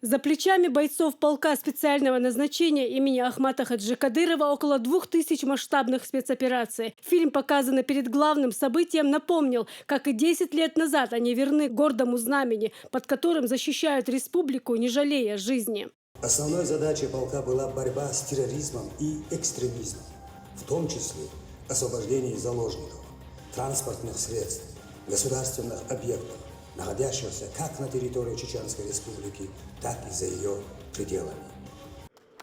За плечами бойцов полка специального назначения имени Ахмата Хаджи Кадырова около 2000 масштабных спецопераций. Фильм, показанный перед главным событием, напомнил, как и 10 лет назад они верны гордому знамени, под которым защищают республику, не жалея жизни. Основной задачей полка была борьба с терроризмом и экстремизмом, в том числе освобождение заложников, транспортных средств, государственных объектов, находящихся как на территории Чеченской Республики, так и за ее пределами.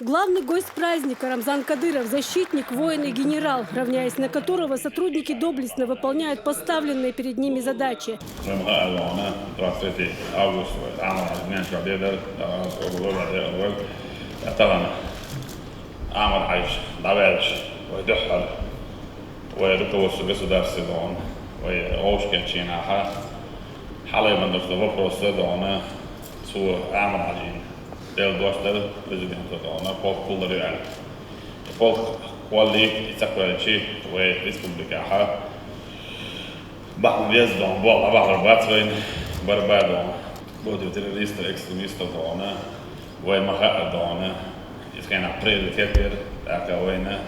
Главный гость праздника Рамзан Кадыров – защитник, воин и генерал, равняясь на которого сотрудники доблестно выполняют поставленные перед ними задачи. Del dostları prezidenti ona polk pulları yani. Polk quali itakvelci ve Respublika ha. Bahn vjezdon, bola bahar batvin, barbadon. Både terrorister, extremister ona, ve maha ona. Iskena prioriteter, aka wena.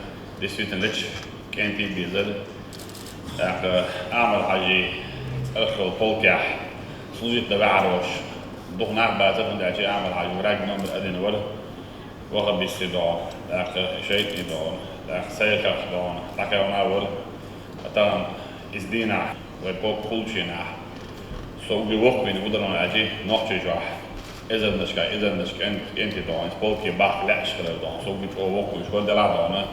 Dessutom lich kenti bizer. Aka amal haji, alkhol polka. Slujit da ba'rosh. ضغط بعد من داعي عمل على وراك نمر أدين ولا وقت بيصيدون داك شيء يدون داك سيرك دون داك يوم أول أتان إزدينا ويبقى كل شيء نح سو بيوقف بين ودرنا أجي نقطة جاه إذا نشك أنت دون سبوك يباح لا شغل دون سو بيبقى وقف شغل دلع دون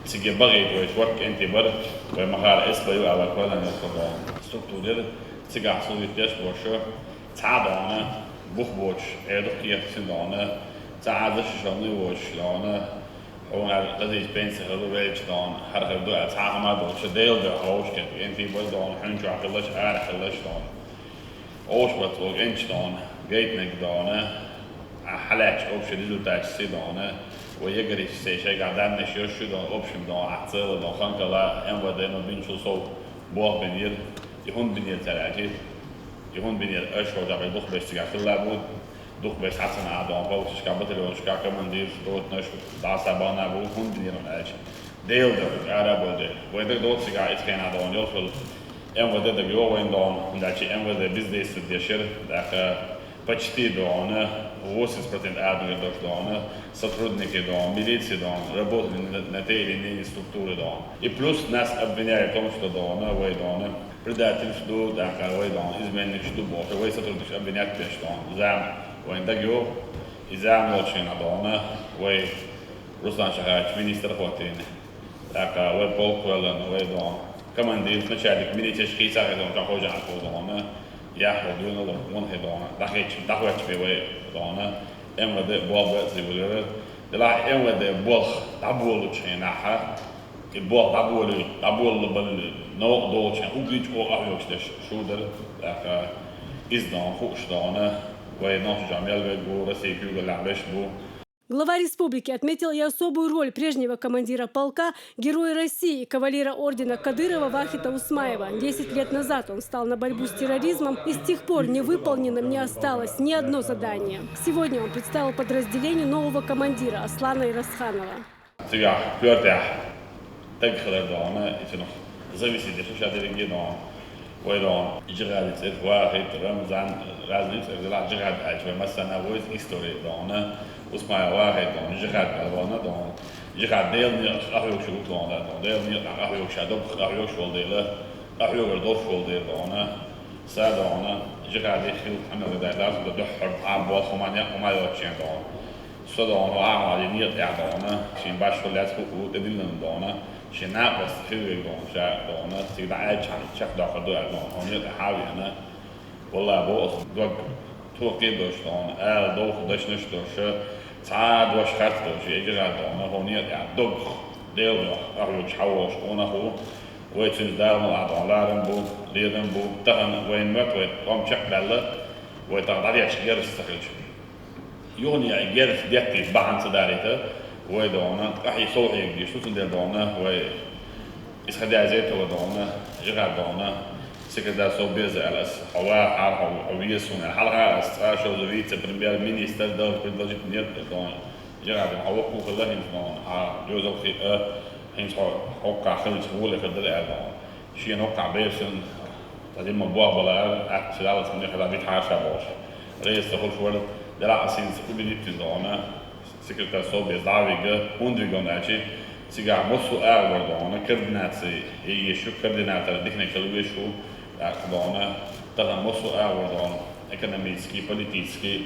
سيجي بغي تويش وقت أنت بر ومخال إسبوع على كل نقطة دون ستوكتور سيجي حصل يتجش وشو تعبانه بخبوش عيدك يخسدانه تعادش شامل وش لانه هون الذي بين سهل وبيج دان هر خدو تعاقم دوش ديل ده هوش كت انتي بدان حنج عقلش عقلش دان اوش بتوق انش دان جيت نقدانه حلاش اوش ريزولتاج سيدانه ويجري شيء قاعدين نشيش دان اوبشن دان عطل دان خنقلا ام ودنا بينشو صو بوه بنير يهون بنير تلاجي يهون بين الأشهر ده بيدخل بيستجع في اللعبود دخل بيسحسن عادون بوش كابتل وش كمان دير دوت نش دعسة بانا بول هون بين الأش ديل ده عرب ده وده دوت سجع إسكان عادون يوصل أم وده ده جوا وين دون ده شيء أم وده بيزنس تدشر ده почти دونه 80% عادون يدرس دونه сотрудники دون ميليция دون работали на те или иные структуры дон и плюс нас обвиняют в том что дона وين дона предательство, да, кого-то изменник что больше, вы сотрудничаете обвинять что зам, вы дагё, и зам очень надо, вы Руслан Шахач, министр хватин, так, вы полквелен, вы дом, командир, начальник, милицейский царь, дом, как хожа дом, я ходю на дом, он ходон, дахвач вы дом, МВД бог цивилизация, да, МВД бог табулу чейнаха. البوق عبول بال نوع دوتش وجيج أو أهيوش ده شو ده لك إزدان خوش دانه ويناش جميل بيجو رسيكيو اللعبش بو. Глава республики отметил и особую роль прежнего командира полка, героя России, кавалера ордена Кадырова Вахита Усмаева. 10 лет назад он стал на борьбу с терроризмом, и с тех пор невыполненным не осталось ни одно задание. Сегодня он представил подразделению нового командира Аслана Ирасханова. تجخل دعنا إتنا زوجي دي خش هذا اللي جينا ويدان جراد واحد رمضان رازليت لا جراد أجمع مثلا ويز هيستوري دعنا واسمه واحد دعنا جراد دعنا دعنا جراد ديل نير أخيوك شو دعنا ديل نير أخيوك شادوب أخيوك شو ديله أخيوك الدور شو ديل دعنا ساد دعنا جراد يخيل أنا ده لازم ده حرب عام وخمانية وما يوتشين دعنا صدقنا وعمل نير دعنا شين باش كلها تفوق تدلنا دعنا شناء بس خير دون شاء دون سيدا عايش عن شخ داخل دون هون يتحاول أنا والله بوس دوق توقي دوش دون دوخ دوش نش دوش تعاد وش خات دوش يجرى دون هون يعني دوق ديل أهو تحوش أنا هو ويتشن دارم العدون لارم بو ليرم بو تهن وين مت وين قام شق بله ويتغدر يشجر استخرج يوني يجرس ديتي بعن صدارته ويدونا راح يصوح يجي شو تندر دونا و إسخدي عزيته ودونا جرى دونا секретарь Совбеза ЛС, Овесун, Халха, Страшо, вице-премьер-министр, даже предложить нет, جراد حوقه كله هنسون جوزل في هنس حوقع خلص هو اللي كده الأعلى شيء نوقع بيرسن تدين مبوع ولا أكسلالس من يخدع بيت حاشا باش رئيس تقول شوال دلع أسين سكوبي تزانا سكرتير صوب يزدعوي جا هندوغون أشي سيجا مصو أعور دانا كردناتي يشو كردناتي ديكنا كلوي شو دانا تغن مصو أعور دانا экономический, политический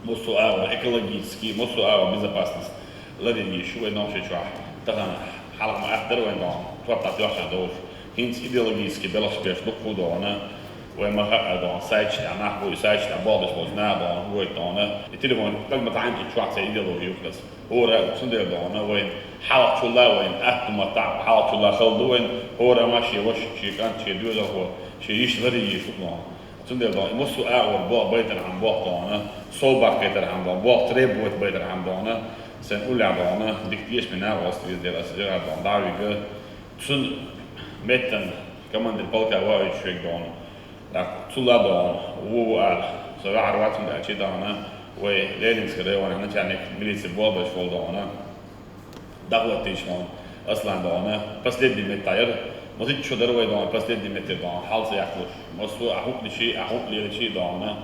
مسؤول إيكولوجيسكي مسؤول безопасность لديني شو إنه شيء شو تغن حلق ما أقدر وين دون توقع تيوحنا دور هنس إيديولوجيسكي بلاش بيش نقو دونا وما هقا دون سايتش تاع نحبو سايتش تاع بعضش بوزنا دون هو دونا التليفون كلمة تعين شو حتى إيديولوجي وكلاس هو رأي سندر دونا وين حلق شو لا وين أهتم تاع حلق شو لا خلدو وين هو رأي ماشي وش شيء كان شيء دولا هو شيء يش غري يشوف دونا سندر دونا مسؤول أول بوا بيتر عن بوا دونا صوبك بيتر عن بوا تريبوت بيتر عن دونا sen uljadana diktieš mi navostri dela se dela don daviga tsun metten komandir polka vaje čovjek don da tula don u al so arvat da će dana we leninska revona načelnik milicije Bolbaš vol dana daglatiš on aslan dana последний метр может что дорогой дана последний метр дана halsa yakluş mosu ahukli şey dana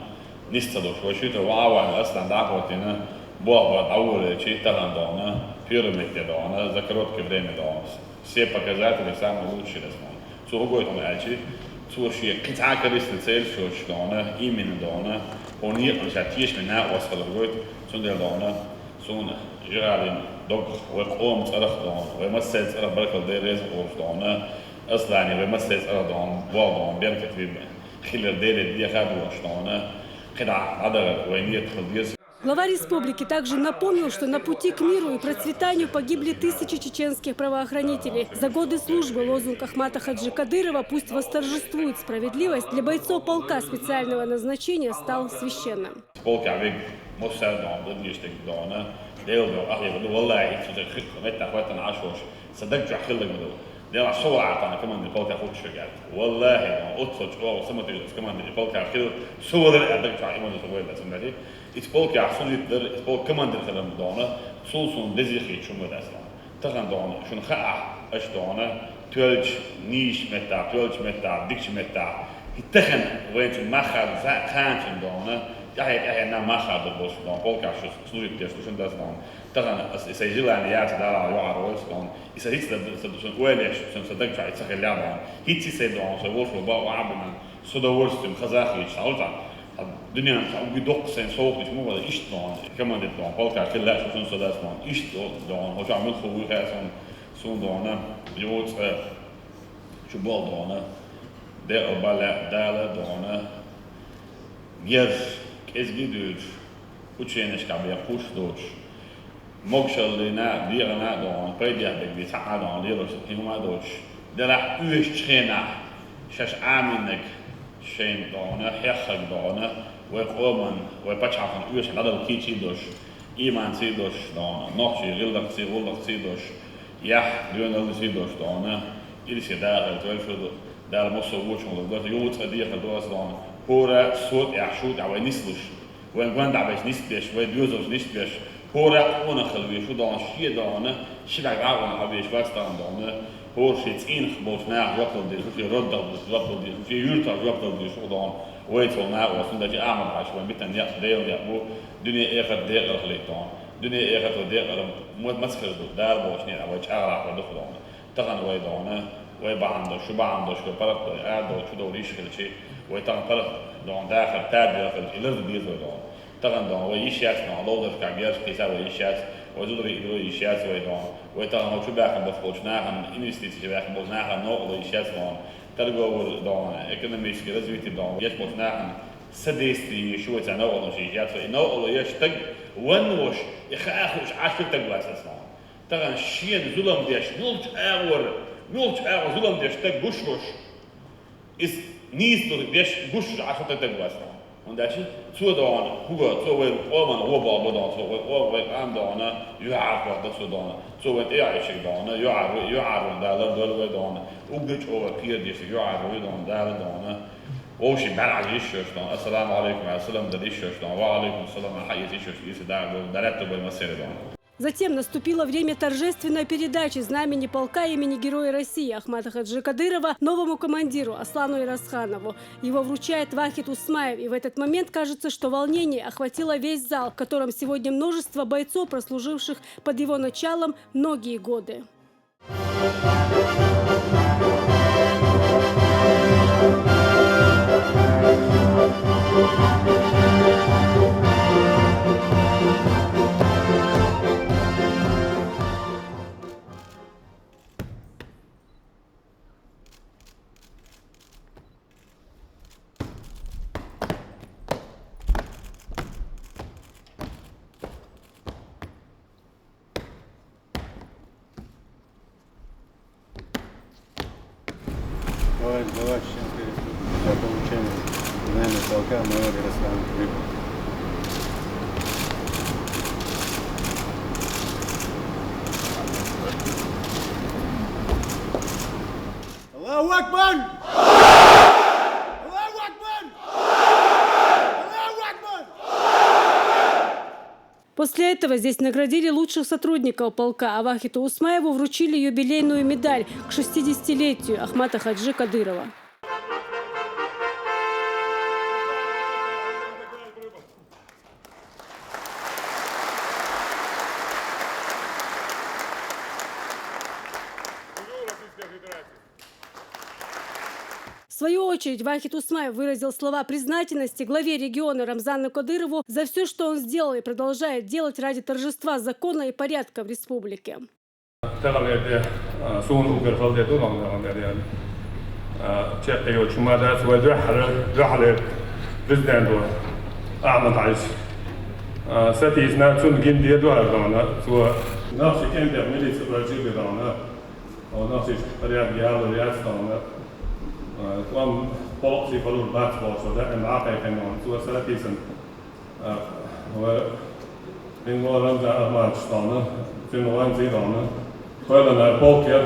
nistadoş ve şu da vavan aslan daglatina Бог أول شيء تغن دونا пирамид دونا за короткое время дома. Все показатели самые лучшие дома. Что говорит он дальше? Что шие какая корыстная цель, что дона именно дона. Он не отчасти меня восхваляет, что дона, что جرالين دوك وقوم صرخ دون ومسد صرخ بركة ديرز أوش دونا أصلاً ومسد صرخ دون بعضهم بيركت في خلال دير دي خدوا أوش دونا قطع عدد وينية خلديس. Глава республики также напомнил, что на пути к миру и процветанию погибли тысячи чеченских правоохранителей. За годы службы лозунг Ахмата Хаджи Кадырова «Пусть восторжествует справедливость» для бойцов полка специального назначения стал священным. دينا صور عطانا كمان البولكا خوش شجعت والله أطلع أو سمعت كمان البولكا خير صور الأدق على إيمان الصور ده سمعتي البولكا حصل يقدر البولكا كمان دخل مدانا صوصون دزيخي شو مد أصلا تغن دانا شون خاء أش دانا تولج نيش متى تولج متى ديكش متى يتخن وين شو ما خد خانش دانا يعني أنا ما خد البوش دانا بولكا شو صور يقدر شو ده دانا تغن يسجل يعني يعطي دارا يعرض دانا يسهيت سدوشن ويلش سن صدق شايت سخ اللعبة هيت سيدون سووش وبا وعبنا صدورستم خزاخي شالتا الدنيا وبيدق سن صوت مش مو ولا إيش دون كمان دون بالكا كلها شو سن صداس دون إيش دون هو عمل خوي خاصن سون دون بيوت شو بال دون ده أبلا دالا دون ير كزجدود وتشينش كابيا خوش دوش Mogshallina dirna don predia de ta'a don liros hima doch de la uschena shash aminek shein don hechag don we qoman we pachafan usch nadal kichi dosh iman si dosh don nochi gildak si dosh yah lionel si dosh don il se dar twelfo dar mosso wuchon do yut adir dos don hora sot yashut awa nislush wen gwand abesh nisbesh we duzos nisbesh هورا أنا خلوي شو دان شيء دانه شيء بعاون أبيش بس دانه هور شيء تين خبوش ناح يقتل دي شو رد يقتل دي شو يرتع يقتل دي شو دان ويتول ناح وصل ده أعمل عشوائي بيتن يقدر يقبو دنيا آخر دقيقة خليك دان دنيا آخر دقيقة مود مسخر دار بوشني أو يشعر على دخل دانه تغن وي دانه وي بعند شو بعند شو برد قاعد شو دوريش كل شيء ويتغن برد دان داخل تاد داخل إلى دي دان تغن دان ويشيات مع لودر كعجاز كيسا ويشيات وزودر يدرو يشيات ويدان ويتغن هو شو باكن بفقوشناهم إنستيتي باكن بوزناهم نوع يشيات دان ترجو دان إقناميش كرزويت دان يش بوزناهم سديستي شو تنوع نشيات فإنه يشتق ونوش يخاخوش عشر تقلاس أصلا تغن شين ظلم ديش نولش أور ظلم ديش تق بوشوش إس نيستور ديش بوش عشر تقلاس Und das ist zu da, Hugo, so wie Oman Ober, so wie Ober Andana, Juhar, das so da, so wie ich da, Juhar, und da, da, Ugic over Kirdish, Juhar, und da, وشي بلع يشوشنا السلام عليكم السلام ده يشوشنا وعليكم السلام حي يشوش ده درت بالمسير ده. Затем наступило время торжественной передачи знамени полка имени Героя России Ахмата Хаджи Кадырова новому командиру Аслану Ирасханову. Его вручает Вахид Усмаев. И в этот момент кажется, что волнение охватило весь зал, в котором сегодня множество бойцов, прослуживших под его началом многие годы. Товарищ для получения знамени полка майора Ярослава Крыма. Аллаху Акбар! Аллаху Акбар! Аллаху Акбар! После этого здесь наградили лучших сотрудников полка, а Вахиту Усмаеву вручили юбилейную медаль к 60-летию Ахмата Хаджи Кадырова. В свою очередь Вахид Усмаев выразил слова признательности главе региона Рамзану Кадырову за все, что он сделал и продолжает делать ради торжества закона и порядка в республике. kwam politie van het basketbal en afwijking aan zo dat is een in Nederland aan staan in Nederland dan gewoon naar poker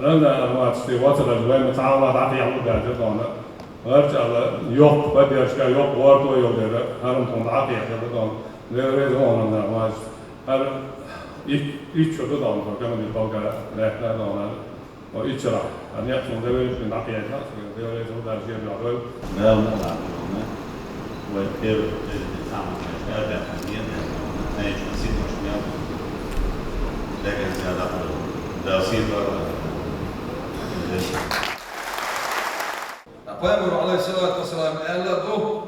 dan aan die wat er wel met allemaal dat je al daar dan het al yok wat je ska yok woord door je daar aan het aanpakken dan daar is gewoon dan maar iets zo dan kan je poker rekenen dan وإيشرا أن يحصل ذلك من عقيدة ذلك هو الشيء الأول. لا نلعب هنا وكيف تعمل هذا حاليا نعيش نسيت مش مياه لكن زيادة دراسية پیامبر علیه الصلاة والسلام الله دو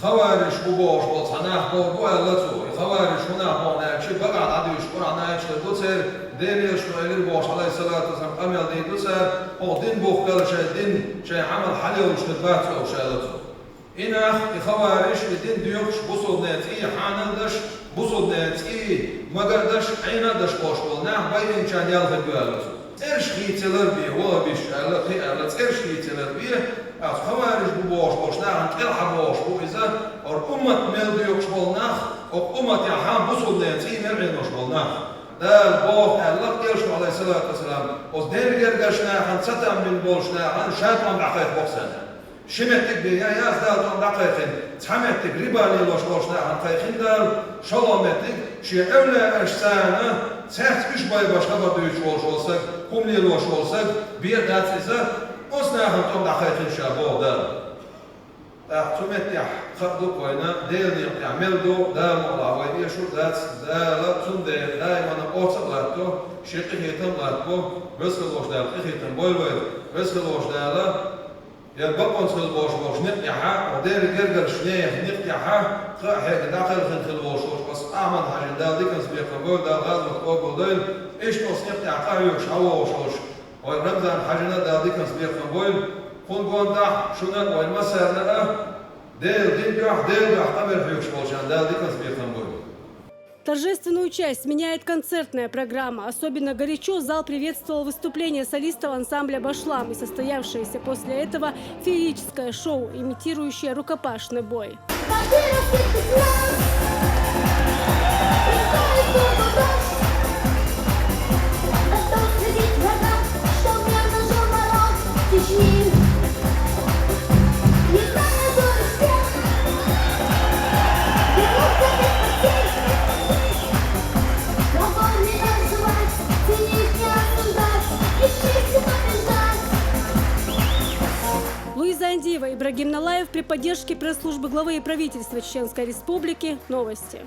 خوارج بوش بطناه بو الله تو خوارج هنا هنا شيء بقى عادي شكر عنا ايش دو سر ديريش نو الير بوش عليه الصلاة والسلام قام دي دو سر او دين بوخ قال شيء دين شيء عمل حلي وش تبات او شيء الله إن خوارج دين ديوش بوصل ناتي حاندش بوصل ناتي ما قدرش عينا دش بوش قلنا باين كان يالف بالله إيش خيتلر بيه ولا بيش على إيش خيتلر بيه از خوارج بوش ناخن تلعب بوش بو إذا أو أمة ملدي يقشبلناخ أو أمة يحام بوصل ناتي مرعين يقشبلناخ ده البوخ الله يرشم عليه الصلاة والسلام وز دين جرجش ناخن ستم من بوش ناخن شاتم دقيق بوكسن شمتك بيا ياز دالتم دقيقين تحمتك ربالي لوش ناخن قيقين دال شلامتك شي أولى أجسانه سهت إيش باي باش خبر دويش olsak, kumli loş olsak, bir dertsize osnahın tom daqiqin şabo da. Tumet ya xabdu koyna del ya meldo da mola ve diye şu da la tunde daima ortalatto şeqi hetam latbo vesel loş da hetam boy boy vesel loş da la ya bakon sel boş net ya ha o der gerger şneye net ya ha qah daqiqin khil boş bas aman hajin da dikens bi qabul da gaz wa qabul إيش تصنيف تعقايوش عواوش ورمزان حاجنا داديك نسبيق نقول خون قواندا شنان والمسار ديل قبل حيوش بولشان داديك نسبيق نقول Торжественную часть меняет концертная программа. Особенно горячо зал приветствовал выступление солистов ансамбля «Башлам» и состоявшееся после этого феерическое шоу, имитирующее рукопашный бой. Луиза Андиева и Ибрагим Налаев при поддержке пресс-службы главы и правительства Чеченской Республики. Новости.